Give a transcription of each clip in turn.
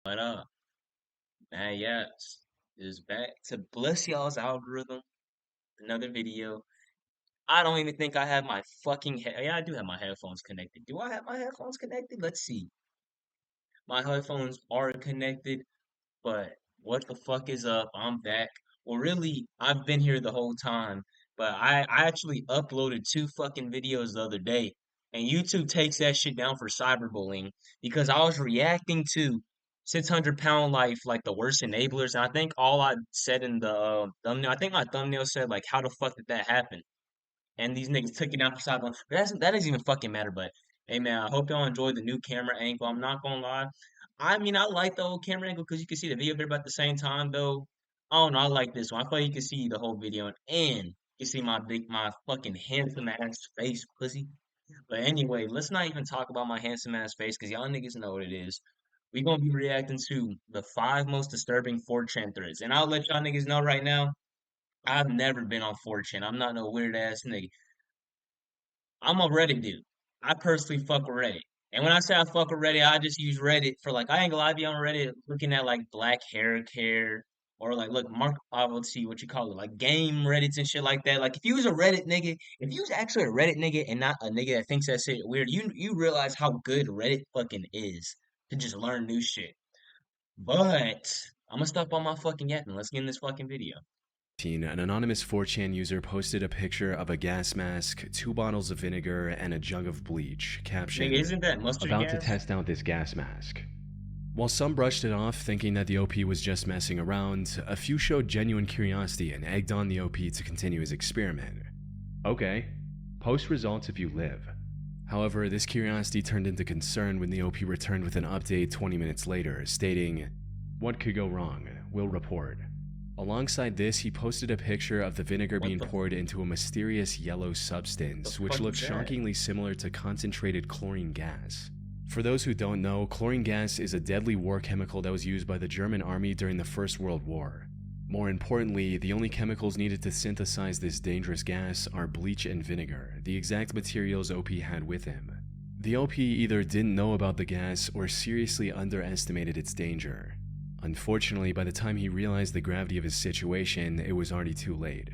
What up? Man, yes. Is back to bless y'all's algorithm. Another video. I don't even think I have my fucking yeah, I do have my headphones connected. Do I have my headphones connected? Let's see. My headphones are connected, but what the fuck is up? I'm back. Well, really, I've been here the whole time, but I actually uploaded two fucking videos the other day, and YouTube takes that shit down for cyberbullying because I was reacting to 600 Pound Life, like the worst enablers, and I think all I said in the thumbnail, I think my thumbnail said like, how the fuck did that happen? And these niggas took it down for cyberbullying. But that doesn't even fucking matter. But hey man, I hope y'all enjoyed the new camera angle. I'm not gonna lie. I mean, I like the old camera angle because you can see the video better, but at the same time, though, I don't know. I like this one. I feel like you can see the whole video and you see my fucking handsome ass face, pussy. But anyway, let's not even talk about my handsome ass face because y'all niggas know what it is. We gonna be reacting to the 5 most disturbing 4chan threads, and I'll let y'all niggas know right now. I've never been on 4chan. I'm not no weird ass nigga. I'm a Reddit dude. I personally fuck with Reddit. And when I say I fuck with Reddit, I just use Reddit for like I ain't gonna lie, I be on Reddit looking at like black hair care or like look Mark let's see what you call it, like game Reddits and shit like that. Like if you was a Reddit nigga, if you was actually a Reddit nigga and not a nigga that thinks that shit weird, you realize how good Reddit fucking is to just learn new shit. But I'm gonna stop on my fucking yapping. Let's get in this fucking video. An anonymous 4chan user posted a picture of a gas mask, 2 bottles of vinegar, and a jug of bleach, Nigga, captioned, isn't that mustard "About to gas? test out this gas mask." While some brushed it off, thinking that the OP was just messing around, a few showed genuine curiosity and egged on the OP to continue his experiment. Okay, post results if you live. However, this curiosity turned into concern when the OP returned with an update 20 minutes later, stating, "What could go wrong? We'll report." Alongside this, he posted a picture of the vinegar What being the poured into a mysterious yellow substance, which fuck looked is that? shockingly similar to concentrated chlorine gas. For those who don't know, chlorine gas is a deadly war chemical that was used by the German army during the First World War. More importantly, the only chemicals needed to synthesize this dangerous gas are bleach and vinegar, the exact materials OP had with him. The OP either didn't know about the gas or seriously underestimated its danger. Unfortunately, by the time he realized the gravity of his situation, it was already too late.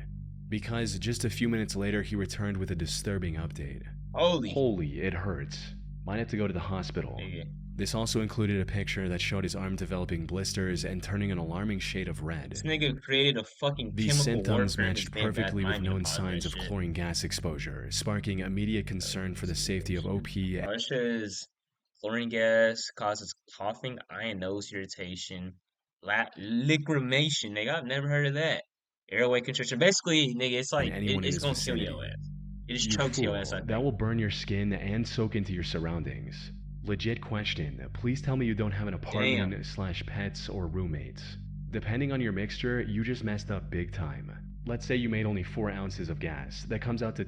Because just a few minutes later, he returned with a disturbing update. Holy "Holy, it hurts. Might have to go to the hospital." nigga. This also included a picture that showed his arm developing blisters and turning an alarming shade of This red. nigga created a fucking These chemical symptoms warfare in his matched damn back. perfectly I with ain't even known pause that signs of shit. chlorine gas exposure, sparking immediate concern for the safety of OP. It says chlorine gas causes coughing, eye and nose irritation, lacrimation. Nigga, I've never heard of that. Airway constriction. Basically, nigga, it's And like anyone in it's his gonna kill your vicinity. ass. It just You chokes your ass, fool, I that think. will burn your skin and soak into your surroundings. Legit question, please tell me you don't have an Damn. apartment slash pets or roommates. Depending on your mixture, you just messed up big time. Let's say you made only 4 ounces of gas. That comes out to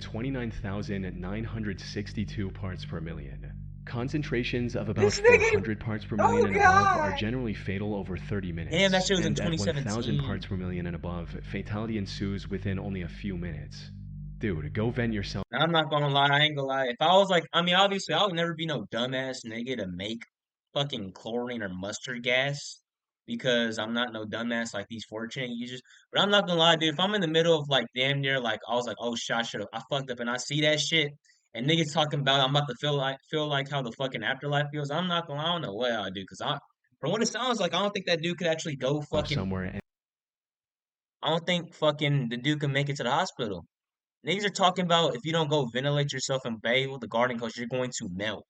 29,962 parts per million. Concentrations of about This nigga. 400 parts per Oh million and above are god. generally fatal over 30 Damn, that minutes, shit was in and at 1,000 parts 2017. per million and above, fatality ensues within only a few minutes. Dude, go vent yourself. I'm not gonna lie, I ain't gonna lie. If I was like, I mean, obviously, I would never be no dumbass nigga to make fucking chlorine or mustard gas because I'm not no dumbass like these 4chan users. But I'm not gonna lie, dude. If I'm in the middle of like damn near like I was like, oh shit, I fucked up, and I see that shit, and niggas talking about I'm about to feel like how the fucking afterlife feels. I'm not gonna, I don't know what I do because from what it sounds like, I don't think that dude could actually go fucking. Somewhere and I don't think fucking the dude can make it to the hospital. Niggas are talking about if you don't go ventilate yourself and bathe with the garden hose, you're going to melt.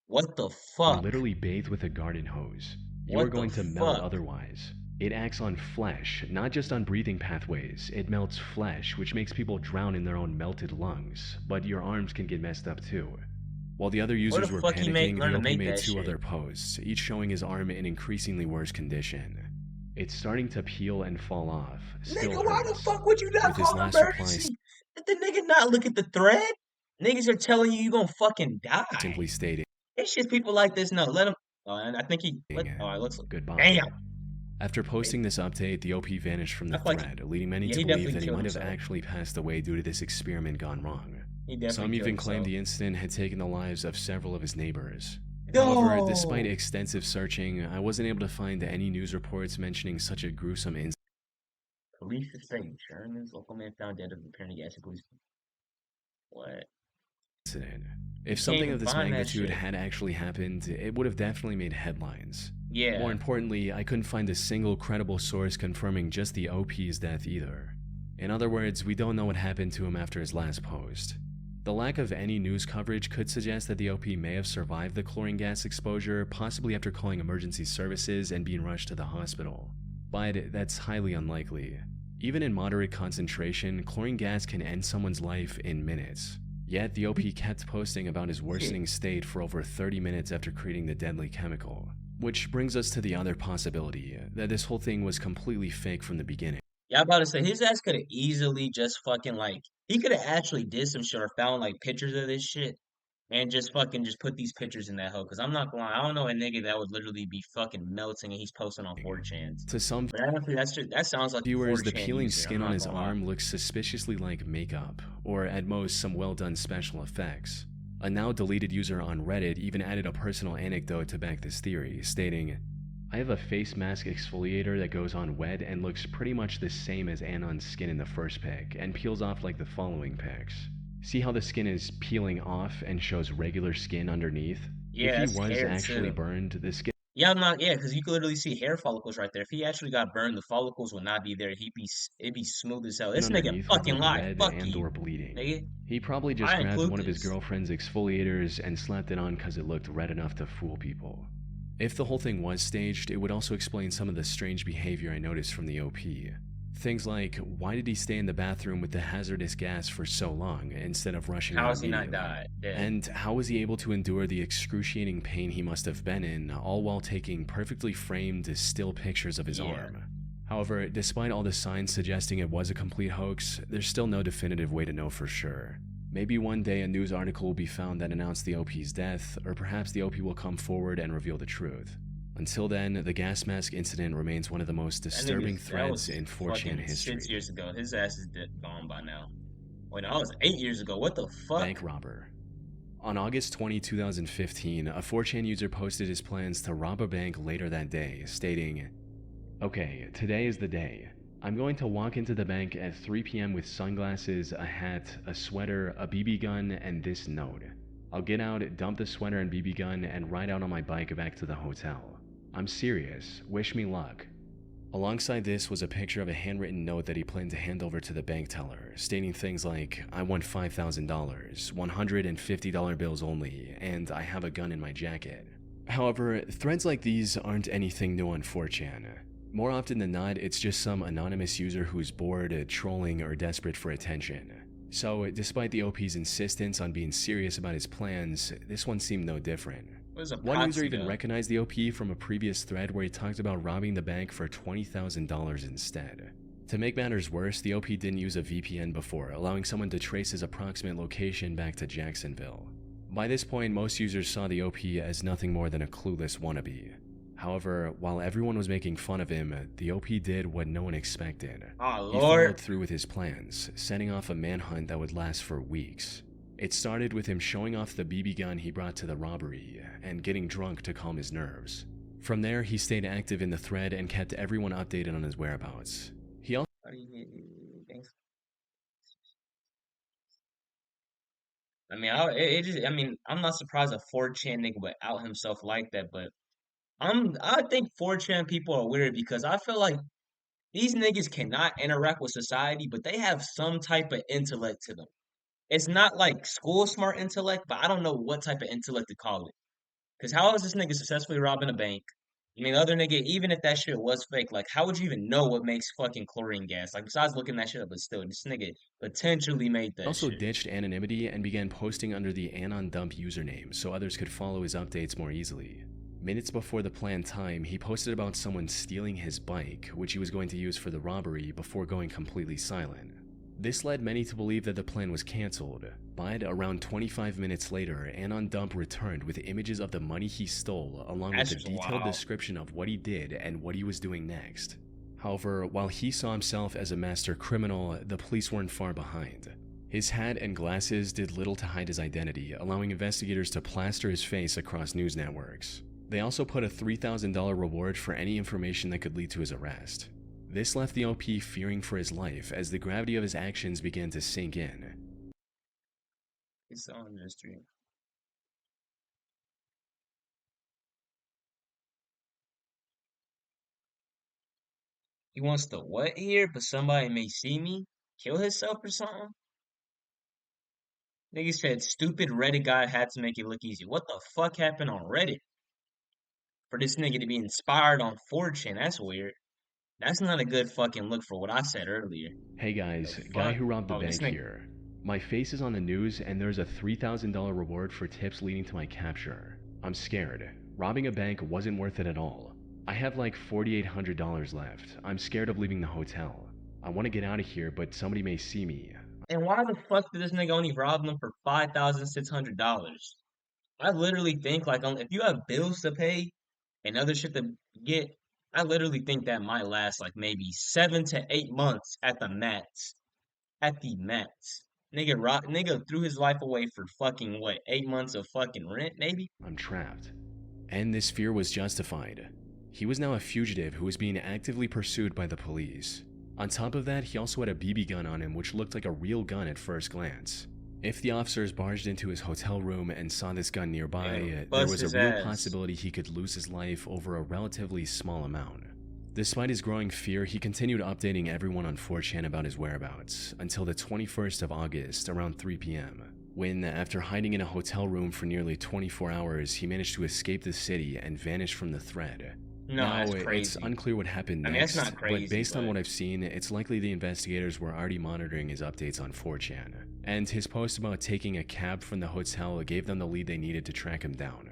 What the fuck? literally bathe with a garden hose. You are What the going to melt fuck? otherwise. It acts on flesh, not just on breathing pathways. It melts flesh, which makes people drown in their own melted lungs, but your arms can get messed up too. While the other Where the users were fuck he panicking, learn the to OP make made that 2 shit? other posts, each showing his arm in increasingly worse condition. "It's starting to peel and fall off. Still Nigga, why the hurts." fuck would you not With his call last reply emergency? Did the nigga not look at the thread? Niggas are telling you gonna fucking die. simply stating, It's just people like this. No, let him. Oh, and I think he. Let. All right, let's look. "Goodbye." Damn. After posting this update, the OP vanished from I the feel like. thread, leading many Yeah, to he believe definitely that he killed might have himself. actually passed away due to this experiment gone wrong. He definitely Some killed even claimed himself. the incident had taken the lives of several of his neighbors. However, despite Yo! extensive searching, I wasn't able to find any news reports mentioning such a gruesome Police say Sherman's local man found dead of apparently acid police. What? incident. You If can't something even of this find that magnitude shit. had actually happened, it would have definitely made headlines. More Yeah. importantly, I couldn't find a single credible source confirming just the OP's death either. In other words, we don't know what happened to him after his last post. The lack of any news coverage could suggest that the OP may have survived the chlorine gas exposure, possibly after calling emergency services and being rushed to the hospital. But that's highly unlikely. Even in moderate concentration, chlorine gas can end someone's life in minutes. Yet, the OP kept posting about his worsening state for over 30 minutes after creating the deadly chemical. Which brings us to the other possibility, that this whole thing was completely fake from the beginning. Yeah, I'm about to say his ass could have easily just fucking like he could have actually did some shit or found like pictures of this shit and just fucking just put these pictures in that hoe. Cause I'm not gonna lie, I don't know a nigga that would literally be fucking melting and he's posting on 4chans. To some But honestly, that sounds like a viewers, the 4chan peeling user. I'm skin on not his gonna lie. arm looks suspiciously like makeup, or at most some well done special effects. A now deleted user on Reddit even added a personal anecdote to back this theory, stating, I have a face mask exfoliator that goes on wet and looks pretty much the same as Anon's skin in the first pic, and peels off like the following pics. See how the skin is peeling off and shows regular skin underneath? If Yeah, he that's was hair actually too. burned, the skin Yeah, I'm not. Yeah, because you could literally see hair follicles right there. If he actually got burned, the follicles would not be there. It'd be smooth as hell. This nigga underneath would fucking look lied. red Fuck and you, or bleeding. nigga. He probably just I grabbed include one of his this. girlfriend's exfoliators and slapped it on because it looked red enough to fool people. If the whole thing was staged, it would also explain some of the strange behavior I noticed from the OP. Things like, why did he stay in the bathroom with the hazardous gas for so long instead of rushing How out has he not immediately? died? Dead. And how was he able to endure the excruciating pain he must have been in, all while taking perfectly framed, still pictures of his Yeah. arm? However, despite all the signs suggesting it was a complete hoax, there's still no definitive way to know for sure. Maybe one day a news article will be found that announced the OP's death, or perhaps the OP will come forward and reveal the truth. Until then, the gas mask incident remains one of the most disturbing That threads was in 4chan fucking 6 history. years ago. His ass is dead, gone by now. Wait, no, that was 8 years ago. What the fuck? Bank robber. On August 20, 2015, a 4chan user posted his plans to rob a bank later that day, stating, Okay, today is the day. I'm going to walk into the bank at 3 p.m. with sunglasses, a hat, a sweater, a BB gun, and this note. I'll get out, dump the sweater and BB gun, and ride out on my bike back to the hotel. I'm serious. Wish me luck. Alongside this was a picture of a handwritten note that he planned to hand over to the bank teller, stating things like, I want $5,000, $150 bills only, and I have a gun in my jacket. However, threads like these aren't anything new on 4chan. More often than not, it's just some anonymous user who's bored, trolling, or desperate for attention. So, despite the OP's insistence on being serious about his plans, this one seemed no different. What is a One user poxy even gun? recognized the OP from a previous thread where he talked about robbing the bank for $20,000 instead. To make matters worse, the OP didn't use a VPN before, allowing someone to trace his approximate location back to Jacksonville. By this point, most users saw the OP as nothing more than a clueless wannabe. However, while everyone was making fun of him, the OP did what no one expected. Oh, He followed Lord. through with his plans, setting off a manhunt that would last for weeks. It started with him showing off the BB gun he brought to the robbery and getting drunk to calm his nerves. From there, he stayed active in the thread and kept everyone updated on his whereabouts. He also I mean, I mean, I'm not surprised a 4chan nigga would out himself like that, but I think 4chan people are weird because I feel like these niggas cannot interact with society, but they have some type of intellect to them. It's not like school smart intellect, but I don't know what type of intellect to call it. Because how is this nigga successfully robbing a bank? I mean, the other nigga, even if that shit was fake, like, how would you even know what makes fucking chlorine gas? Like, besides looking that shit up, but still, this nigga potentially made that also shit. ditched anonymity and began posting under the AnonDump username so others could follow his updates more easily. Minutes before the planned time, he posted about someone stealing his bike, which he was going to use for the robbery, before going completely silent. This led many to believe that the plan was cancelled, but around 25 minutes later, AnonDump returned with images of the money he stole along That's with a just detailed wild. description of what he did and what he was doing next. However, while he saw himself as a master criminal, the police weren't far behind. His hat and glasses did little to hide his identity, allowing investigators to plaster his face across news networks. They also put a $3,000 reward for any information that could lead to his arrest. This left the OP fearing for his life as the gravity of his actions began to sink in. It's on mystery. He wants to what here? But somebody may see me? Kill himself or something? Nigga said stupid Reddit guy had to make it look easy. What the fuck happened on Reddit? For this nigga to be inspired on 4chan, that's weird. That's not a good fucking look for what I said earlier. Hey guys, The guy fuck? who robbed the Oh, this bank nigga. here. My face is on the news and there's a $3,000 reward for tips leading to my capture. I'm scared. Robbing a bank wasn't worth it at all. I have like $4,800 left. I'm scared of leaving the hotel. I want to get out of here, but somebody may see me. And why the fuck did this nigga only rob them for $5,600? I literally think like if you have bills to pay and other shit to get, I literally think that might last like maybe 7 to 8 months at the max. At the max. Nigga threw his life away for fucking what, 8 months of fucking rent, maybe? I'm trapped. And this fear was justified. He was now a fugitive who was being actively pursued by the police. On top of that, he also had a BB gun on him which looked like a real gun at first glance. If the officers barged into his hotel room and saw this gun nearby, Yeah, there bust was a his real ass. possibility he could lose his life over a relatively small amount. Despite his growing fear, he continued updating everyone on 4chan about his whereabouts until the 21st of August around 3 p.m. when, after hiding in a hotel room for nearly 24 hours, he managed to escape the city and vanish from the thread. No, Now, that's it's crazy. unclear what happened I mean, that's next, not crazy, but based on but- what I've seen, it's likely the investigators were already monitoring his updates on 4chan, and his post about taking a cab from the hotel gave them the lead they needed to track him down.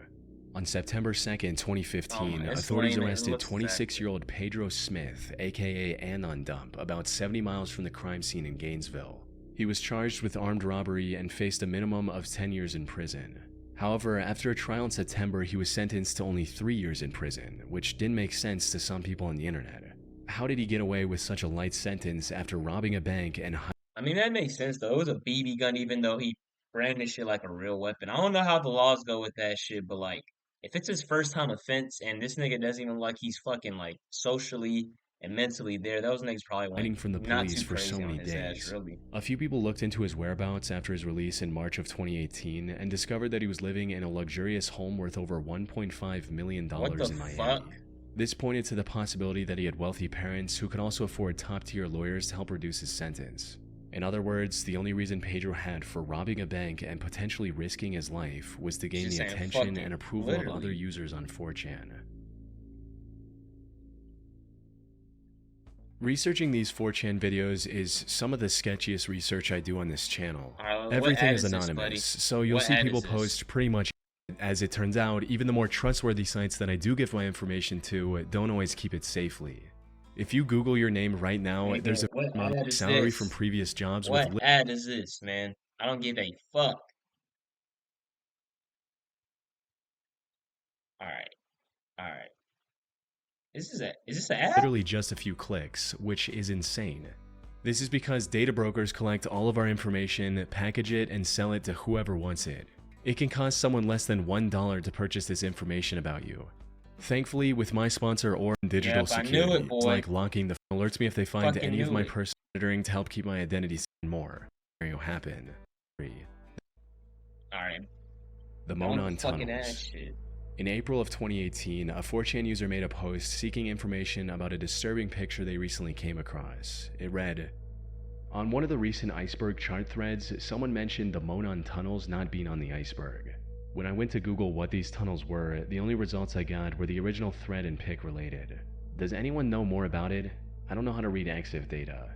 On September 2nd, 2015, that's authorities lame. It arrested looks 26-year-old Pedro Smith, aka Anon Dump, about 70 miles from the crime scene in Gainesville. He was charged with armed robbery and faced a minimum of 10 years in prison. However, after a trial in September, he was sentenced to only 3 years in prison, which didn't make sense to some people on the internet. How did he get away with such a light sentence after robbing a bank and I mean, that makes sense though. It was a BB gun, even though he brandished it like a real weapon. I don't know how the laws go with that shit, but like, if it's his first time offense and this nigga doesn't even like he's fucking like socially and mentally there, those niggas probably hiding went from the not police too for so crazy on many his days? ass, really. A few people looked into his whereabouts after his release in March of 2018 and discovered that he was living in a luxurious home worth over $1.5 million What the in Miami. fuck? This pointed to the possibility that he had wealthy parents who could also afford top-tier lawyers to help reduce his sentence. In other words, the only reason Pedro had for robbing a bank and potentially risking his life was to gain She's the saying attention fucking and approval of other literally. users on 4chan. Researching these 4chan videos is some of the sketchiest research I do on this channel. What Everything ad is is this, anonymous, buddy? so you'll What see ad people is this? post pretty much. As it turns out, even the more trustworthy sites that I do give my information to don't always keep it safely. If you Google your name right now, Nigga, there's a what amount ad of is salary this? from previous jobs What with ad is this, man? I don't give a fuck. Alright, alright. Is this an ad? literally just a few clicks, which is insane. This is because data brokers collect all of our information, package it, and sell it to whoever wants it. It can cost someone less than $1 to purchase this information about you. Thankfully, with my sponsor Orin Digital Yep, I knew Security, it, it's boy. like locking the alerts me if they find Fucking any of knew my it. personal monitoring to help keep my identity and more. Scenario happen. 3. Alright. The Don't Monon fucking ad Tunnels. shit. In April of 2018, a 4chan user made a post seeking information about a disturbing picture they recently came across. It read, "On one of the recent iceberg chart threads, someone mentioned the Monon tunnels not being on the iceberg. When I went to Google what these tunnels were, the only results I got were the original thread and pic related. Does anyone know more about it? I don't know how to read EXIF data."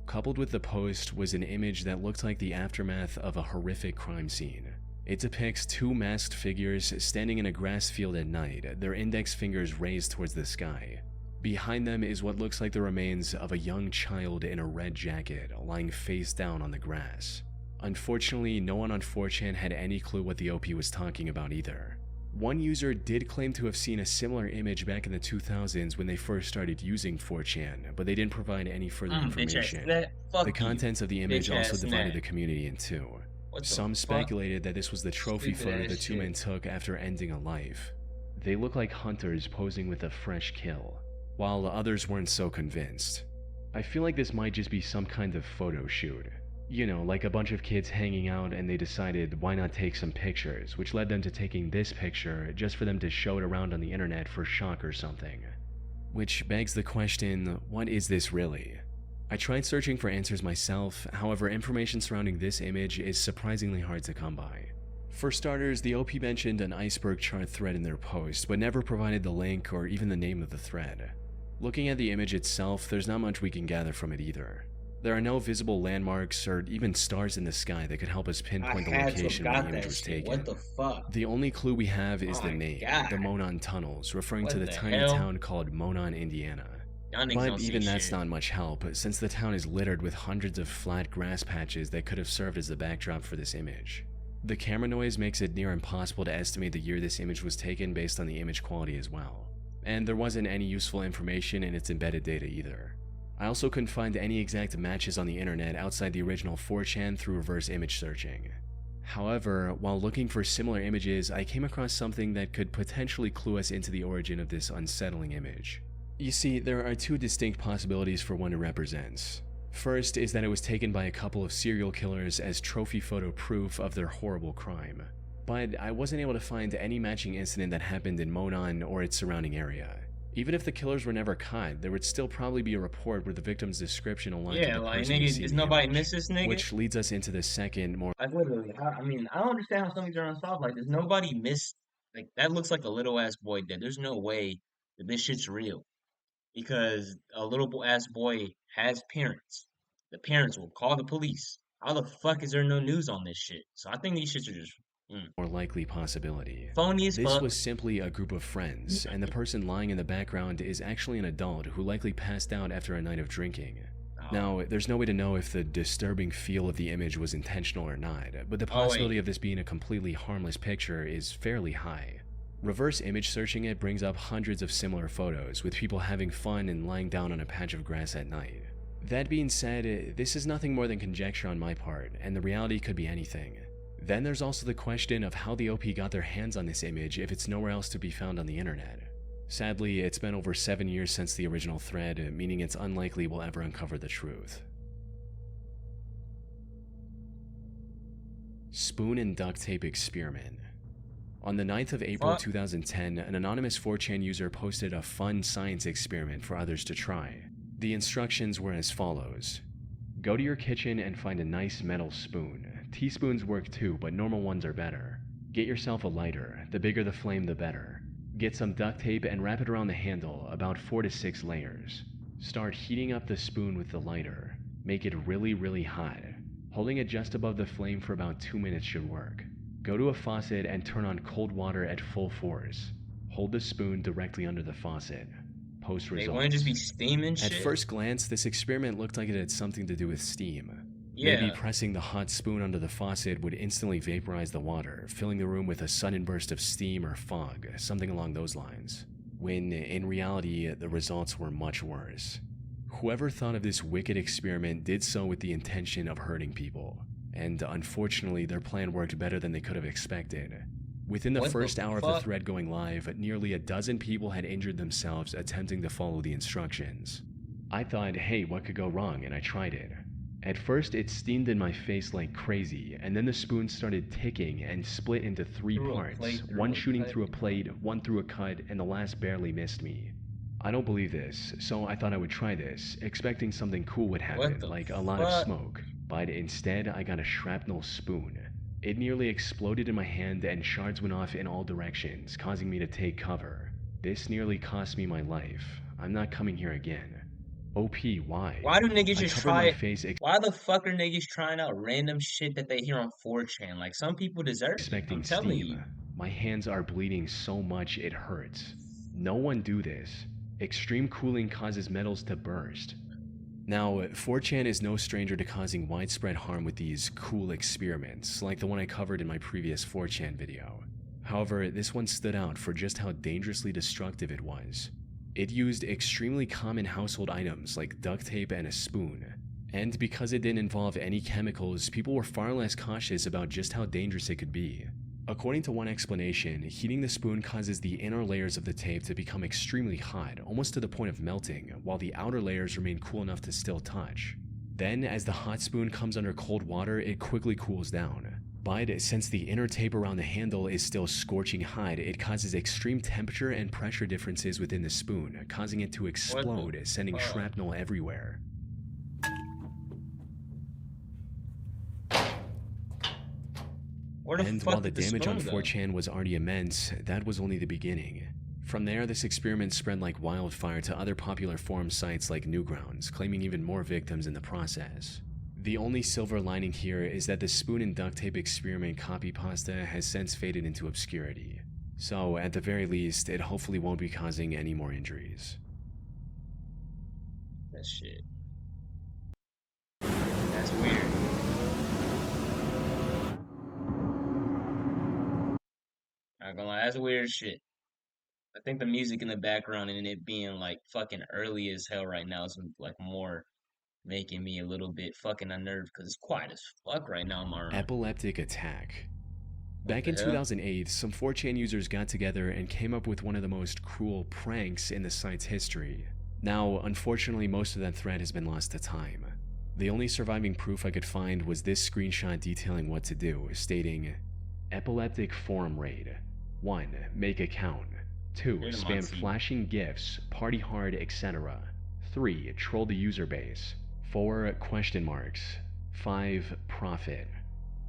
Coupled with the post was an image that looked like the aftermath of a horrific crime scene. It depicts two masked figures standing in a grass field at night, their index fingers raised towards the sky. Behind them is what looks like the remains of a young child in a red jacket, lying face down on the grass. Unfortunately, no one on 4chan had any clue what the OP was talking about either. One user did claim to have seen a similar image back in the 2000s when they first started using 4chan, but they didn't provide any further Bitch ass information. snap. Fuck The you. contents of the image Bitch also ass divided snap. the community in two. What the Some fuck? speculated that this was the trophy Stupid photo ass the two men shit. took after ending a life. They look like hunters posing with a fresh kill, while others weren't so convinced. I feel like this might just be some kind of photo shoot. You know, like a bunch of kids hanging out and they decided why not take some pictures, which led them to taking this picture just for them to show it around on the internet for shock or something. Which begs the question, what is this really? I tried searching for answers myself, however information surrounding this image is surprisingly hard to come by. For starters, the OP mentioned an iceberg chart thread in their post, but never provided the link or even the name of the thread. Looking at the image itself, there's not much we can gather from it either. There are no visible landmarks or even stars in the sky that could help us pinpoint the location where the image was taken. What the fuck? The only clue we have is Oh the my name, God. the Monon Tunnels, referring What to the the tiny hell? town called Monon, Indiana. Y'all niggas But don't see even that's shit. not much help, since the town is littered with hundreds of flat grass patches that could have served as the backdrop for this image. The camera noise makes it near impossible to estimate the year this image was taken based on the image quality as well. And there wasn't any useful information in its embedded data either. I also couldn't find any exact matches on the internet outside the original 4chan through reverse image searching. However, while looking for similar images, I came across something that could potentially clue us into the origin of this unsettling image. You see, there are two distinct possibilities for what it represents. First is that it was taken by a couple of serial killers as trophy photo proof of their horrible crime. But I wasn't able to find any matching incident that happened in Monon or its surrounding area. Even if the killers were never caught, there would still probably be a report where the victim's description aligned Yeah, to the like person who nigga, seen does the nobody image. miss this nigga? Which leads us into the second, more Like literally, I mean, I don't understand how some of these are unsolved. Like, does nobody miss? Like, that looks like a little ass boy dead. There's no way that this shit's real because a little ass boy has parents. The parents will call the police. How the fuck is there no news on this shit? So I think these shits are just likely possibility. phony as This fuck. was simply a group of friends, and the person lying in the background is actually an adult who likely passed out after a night of drinking. Now, there's no way to know if the disturbing feel of the image was intentional or not, but the possibility of this being a completely harmless picture is fairly high. Reverse image searching it brings up hundreds of similar photos, with people having fun and lying down on a patch of grass at night. That being said, this is nothing more than conjecture on my part, and the reality could be anything. Then there's also the question of how the OP got their hands on this image if it's nowhere else to be found on the internet. Sadly, it's been over 7 years since the original thread, meaning it's unlikely we'll ever uncover the truth. Spoon and duct tape experiment. On the 9th of April 2010, an anonymous 4chan user posted a fun science experiment for others to try. The instructions were as follows. Go to your kitchen and find a nice metal spoon. Teaspoons work too, but normal ones are better. Get yourself a lighter. The bigger the flame, the better. Get some duct tape and wrap it around the handle, about 4 to 6 layers. Start heating up the spoon with the lighter. Make it really hot. Holding it just above the flame for about 2 minutes should work. Go to a faucet and turn on cold water at full force. Hold the spoon directly under the faucet. Post results. They want to just be steaming shit. At first glance, this experiment looked like it had something to do with steam. Yeah. Maybe pressing the hot spoon under the faucet would instantly vaporize the water, filling the room with a sudden burst of steam or fog, something along those lines. When, in reality, the results were much worse. Whoever thought of this wicked experiment did so with the intention of hurting people, and unfortunately their plan worked better than they could have expected. Within the first hour of the thread going live, nearly a dozen people had injured themselves attempting to follow the instructions. I thought, hey, what could go wrong, and I tried it. At first, it steamed in my face like crazy, and then the spoon started ticking and split into 3 parts, one shooting through a plate, one through a cut, and the last barely missed me. I don't believe this, so I thought I would try this, expecting something cool would happen, like a lot of smoke. But instead, I got a shrapnel spoon. It nearly exploded in my hand and shards went off in all directions, causing me to take cover. This nearly cost me my life. I'm not coming here again. OP, why? Why do niggas just try it? Why the fuck are niggas trying out random shit that they hear on 4chan? Like, some people deserve it. I'm telling you. My hands are bleeding so much it hurts. No one do this. Extreme cooling causes metals to burst. Now, 4chan is no stranger to causing widespread harm with these cool experiments, like the one I covered in my previous 4chan video. However, this one stood out for just how dangerously destructive it was. It used extremely common household items like duct tape and a spoon, and because it didn't involve any chemicals, people were far less cautious about just how dangerous it could be. According to one explanation, heating the spoon causes the inner layers of the tape to become extremely hot, almost to the point of melting, while the outer layers remain cool enough to still touch. Then, as the hot spoon comes under cold water, it quickly cools down. But since the inner tape around the handle is still scorching hot, it causes extreme temperature and pressure differences within the spoon, causing it to explode, sending fuck? shrapnel everywhere. Where the And fuck while the did the damage on spoon go? 4chan was already immense, that was only the beginning. From there, this experiment spread like wildfire to other popular forum sites like Newgrounds, claiming even more victims in the process. The only silver lining here is that the spoon and duct tape experiment copy pasta has since faded into obscurity. So, at the very least, it hopefully won't be causing any more injuries. That shit. That's weird. Not gonna lie, that's weird shit. I think the music in the background and it being like fucking early as hell right now is like more making me a little bit fucking unnerved because it's quiet as fuck right now in my room. Epileptic attack. What Back the in hell? 2008, some 4chan users got together and came up with one of the most cruel pranks in the site's history. Now, unfortunately, most of that thread has been lost to time. The only surviving proof I could find was this screenshot detailing what to do, stating, Epileptic forum raid. 1. Make account. 2. Here's the Spam Monty. flashing gifs, party hard, etc. 3. Troll the user base. 4. Question marks. 5. Profit.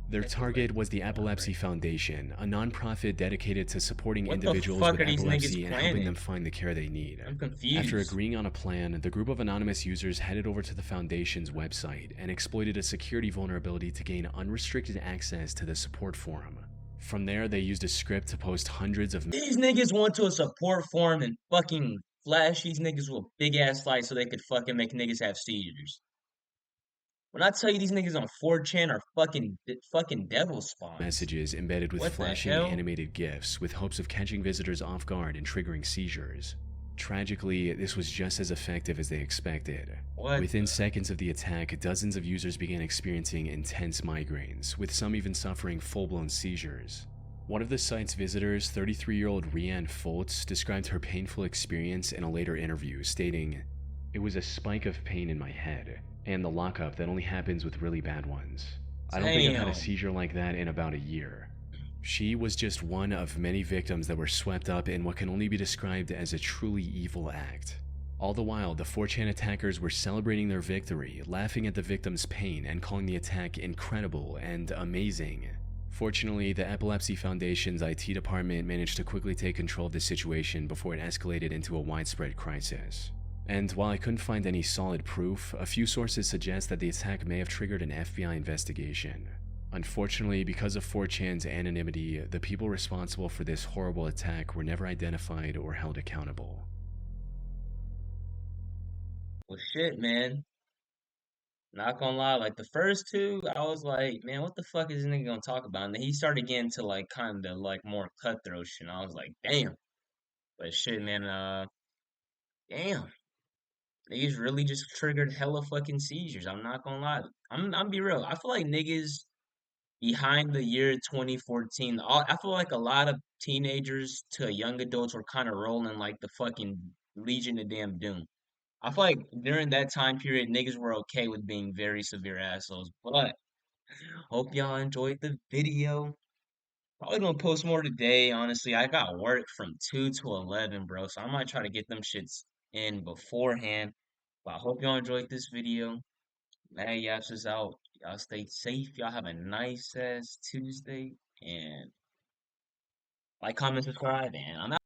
Their target was the Epilepsy Foundation, a nonprofit dedicated to supporting What the individuals fuck with are these epilepsy niggas and helping planning? them find the care they need. I'm After confused. agreeing on a plan, the group of anonymous users headed over to the Foundation's website and exploited a security vulnerability to gain unrestricted access to the support forum. From there, they used a script to post hundreds of These niggas went to a support forum and fucking flash these niggas with big ass lights so they could fucking make niggas have seizures. When I tell you these niggas on 4chan are fucking devil spawns. messages embedded with What the flashing hell? animated GIFs with hopes of catching visitors off guard and triggering seizures. Tragically, this was just as effective as they expected. What Within the- seconds of the attack, dozens of users began experiencing intense migraines, with some even suffering full-blown seizures. One of the site's visitors, 33-year-old Rianne Foltz, described her painful experience in a later interview, stating, "It was a spike of pain in my head, and the lockup that only happens with really bad ones. I don't think I've had a Damn. seizure like that in about a year." She was just one of many victims that were swept up in what can only be described as a truly evil act. All the while, the 4chan attackers were celebrating their victory, laughing at the victim's pain, and calling the attack incredible and amazing. Fortunately, the Epilepsy Foundation's IT department managed to quickly take control of the situation before it escalated into a widespread crisis. And while I couldn't find any solid proof, a few sources suggest that the attack may have triggered an FBI investigation. Unfortunately, because of 4chan's anonymity, the people responsible for this horrible attack were never identified or held accountable. Well, shit, man. Not gonna lie, like the first two, I was like, man, what the fuck is this nigga gonna talk about? And then he started getting to like kind of like more cutthroat shit. And I was like, damn. But shit, man, damn. Niggas really just triggered hella fucking seizures. I'm not gonna lie. I'm be real. I feel like niggas behind the year 2014, I feel like a lot of teenagers to young adults were kind of rolling like the fucking Legion of Damn Doom. I feel like during that time period, niggas were okay with being very severe assholes. But hope y'all enjoyed the video. Probably gonna post more today, honestly. I got work from 2 to 11, bro. So I might try to get them shits in beforehand. But I hope y'all enjoyed this video. Mad Yaps is out. Y'all stay safe. Y'all have a nice ass Tuesday. And like, comment, subscribe, and I'm out.